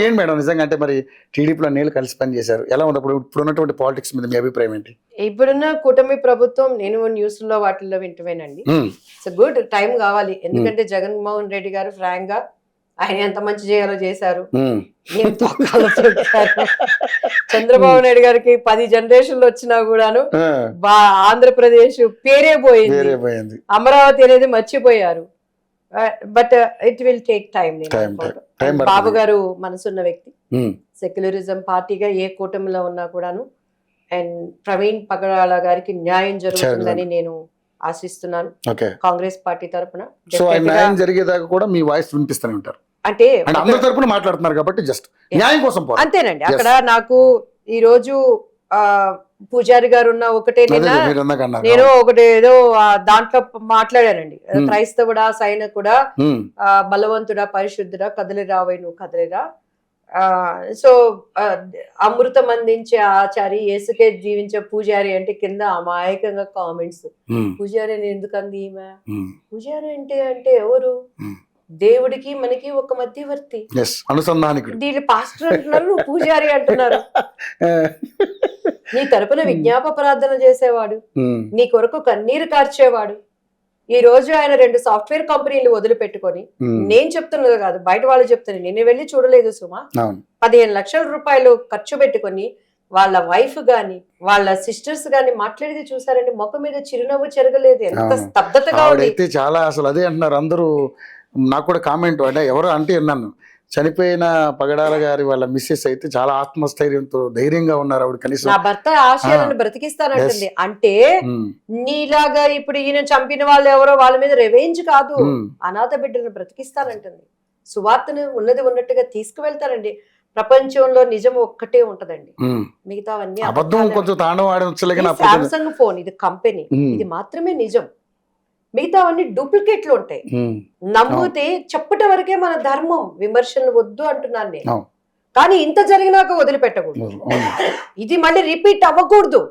ఏంటి మేడం నిజంగా అంటే మరి టీడీపీలో నీళ్ళు కలిసి పనిచేశారు, ఎలా ఉంది ఇప్పుడు ఉన్నటువంటి పాలిటిక్స్ మీద మీ అభిప్రాయం ఏంటి? ఇప్పుడున్న కూటమి ప్రభుత్వం నేను న్యూస్ లో వాటిల్లో వింటవేనండి. ఇట్స్ గుడ్ టైం కావాలి, ఎందుకంటే జగన్మోహన్ రెడ్డి గారు ఫ్రాంక్ గా ఆయన ఎంత మంచి చేయాలో చేశారు, ఏం తొక్కాలో తొక్కారు. చంద్రబాబు నాయుడు గారికి 10 జనరేషన్లు వచ్చినా కూడాను ఆంధ్రప్రదేశ్ పేరే పోయింది, అమరావతి అనేది మర్చిపోయారు. But it will take time. Babu గారు మనసున్న వ్యక్తి, సెక్యులరిజం పార్టీగా ఏ కూటమిలో ఉన్నా కూడాను, అండ్ ప్రవీణ్ పగడాల గారికి న్యాయం జరుగుతుందని నేను ఆశిస్తున్నాను కాంగ్రెస్ పార్టీ తరఫున. జరిగేదాకా కూడా మీ వాయిస్ వినిపిస్తూనే ఉంటారు అంటే అందరి తరపున మాట్లాడుతున్నారు కాబట్టి జస్ట్ న్యాయం కోసం అంతేనండి. అక్కడ నాకు ఈ రోజు పూజారి గారు ఉన్న ఒకటే నేను ఒకటి ఏదో దాంట్లో మాట్లాడానండి, క్రైస్తవుడా సైనికుడా బలవంతుడా పరిశుద్ధుడా కదలి రావై నువ్వు కదలిరా, సో అమృతం అందించే ఆచారి యేసుకే జీవించే పూజారి అంటే కింద అమాయకంగా కామెంట్స్. పూజారి అని ఎందుకు అంది ఈమె? పూజారి అంటే ఎవరు? దేవుడికి మనకి ఒక మధ్యవర్తి, దీని పాస్టర్ అంటున్నారు, నువ్వు పూజారి అంటున్నారు. నీ తరపున విజ్ఞాప ప్రార్థన చేసేవాడు, నీ కొరకు కన్నీరు కార్చేవాడు. ఈ రోజు ఆయన 2 సాఫ్ట్వేర్ కంపెనీలు వదిలిపెట్టుకొని, నేను చెప్తున్నది కాదు బయట వాళ్ళు చెప్తున్నారు, నేను వెళ్ళి చూడలేదు సుమా, 15 లక్షల రూపాయలు ఖర్చు పెట్టుకొని వాళ్ళ వైఫ్ గాని వాళ్ళ సిస్టర్స్ గాని మాట్లాడితే చూసారండి, ముఖం మీద చిరునవ్వు చెరగలేదు, ఎంత స్తబ్దతగా ఉంది. చాలా అసలు అదే అంటున్నారు అందరూ. నాకు కూడా కామెంట్ అంటే ఎవరు అంటే విన్నాను, చనిపోయిన పగడాల గారి వాళ్ళ మిస్సెస్ అయితే చాలా ఆత్మస్థైర్యంతో ధైర్యంగా ఉన్నారు ఆవిడ. కనీసం నా భర్త ఆశయాలను బ్రతికిస్తానంటుంది. అంటే నీలాగా ఇప్పుడు ఈయన చంపిన వాళ్ళు ఎవరో వాళ్ళ మీద రెవెంజ్ కాదు, అనాథ బిడ్డలను బ్రతికిస్తానంటుంది. సువార్తను ఉన్నది ఉన్నట్టుగా తీసుకువెళ్తారండి. ప్రపంచంలో నిజం ఒక్కటే ఉంటదండి, మిగతావన్నీ సామ్సంగ్ ఫోన్ ఇది కంపెనీ, ఇది మాత్రమే నిజం, మిగతావన్నీ డూప్లికేట్లు ఉంటాయి. నమ్మితే చెప్పటం వరకే మన ధర్మం, విమర్శలు వద్దు అంటున్నాను నేను. కానీ ఇంత జరిగినాక వదిలిపెట్టకూడదు, ఇది మళ్ళీ రిపీట్ అవ్వకూడదు.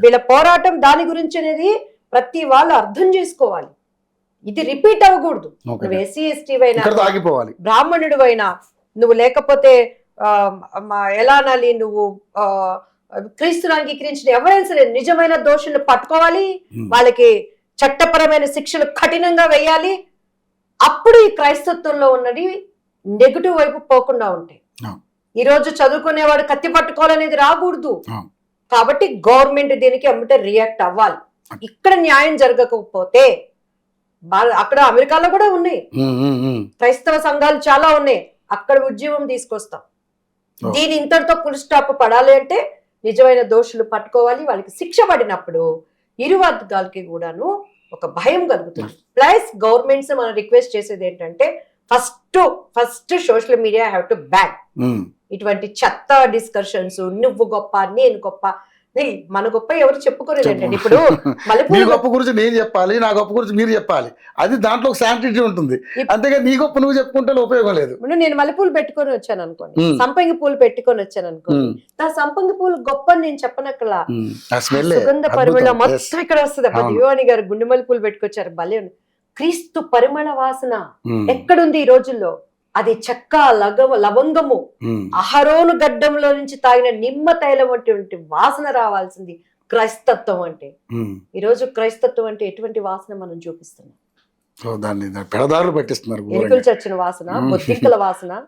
వీళ్ళ పోరాటం దాని గురించి అనేది ప్రతి వాళ్ళు అర్థం చేసుకోవాలి. ఇది రిపీట్ అవ్వకూడదు. నువ్వు ఎస్సీ ఎస్టీ అయినా బ్రాహ్మణుడు అయినా, నువ్వు లేకపోతే ఎలా అనాలి, నువ్వు క్రీస్తుని అంగీకరించిన ఎవరైనా సరే నిజమైన దోషులను పట్టుకోవాలి, వాళ్ళకి చట్టపరమైన శిక్షలు కఠినంగా వేయాలి. అప్పుడు ఈ క్రైస్తత్వంలో ఉన్నది నెగిటివ్ వైపు పోకుండా ఉంటాయి. ఈరోజు చదువుకునేవాడు కత్తి పట్టుకోవాలనేది రాకూడదు. కాబట్టి గవర్నమెంట్ దీనికి అమ్మటే రియాక్ట్ అవ్వాలి. ఇక్కడ న్యాయం జరగకపోతే అక్కడ అమెరికాలో కూడా ఉన్నాయి క్రైస్తవ సంఘాలు చాలా ఉన్నాయి, అక్కడ ఉద్యమం తీసుకొస్తాం. దీని ఇంతటితో ఫుల్ స్టాప్ పడాలి అంటే నిజమైన దోషులు పట్టుకోవాలి, వాళ్ళకి శిక్ష పడినప్పుడు ఇరు వర్గాలకి కూడాను ఒక భయం కలుగుతుంది. ప్లస్ గవర్నమెంట్స్ మనం రిక్వెస్ట్ చేసేది ఏంటంటే first social media have to ban ఇటువంటి చెత్త డిస్కషన్స్, నువ్వు గొప్ప నేను గొప్ప, మన గొప్ప ఎవరు చెప్పుకోలేదండి. ఇప్పుడు మీ గొప్ప గురించి నేను చెప్పాలి, నా గొప్ప గురించి మీరు చెప్పాలి, అది దాంట్లో ఒక శాంటిటీ ఉంటుంది. అంతేగా నీ గొప్ప నువ్వు చెప్పుకుంటే ఉపయోగం లేదు. నేను మల్లెపూలు పెట్టుకొని వచ్చాను అనుకోండి, సంపంగి పూలు పెట్టుకొని వచ్చాను అనుకోండి, నా సంపంగి పూలు గొప్ప నేను చెప్పనక్కలా, సుగంధ పరిమళ మొత్తం ఇక్కడ వస్తుంది. దివాని గారు గుండె మల్లెపూలు పెట్టుకొచ్చారు, భలే క్రీస్తు పరిమళ వాసన ఎక్కడుంది ఈ రోజుల్లో? అది చెక్క లవంగము అహరోను గడ్డంలో నుంచి తాగిన నిమ్మ తైలం వంటి వాసన రావాల్సింది క్రైస్తత్వం అంటే. ఈరోజు క్రైస్తత్వం అంటే ఎటువంటి వాసన మనం చూపిస్తున్నాం? దాన్ని పెడదారులు పెట్టిస్తున్నారు, ఎలుకలు చచ్చిన వాసన, బొద్దింకల వాసన.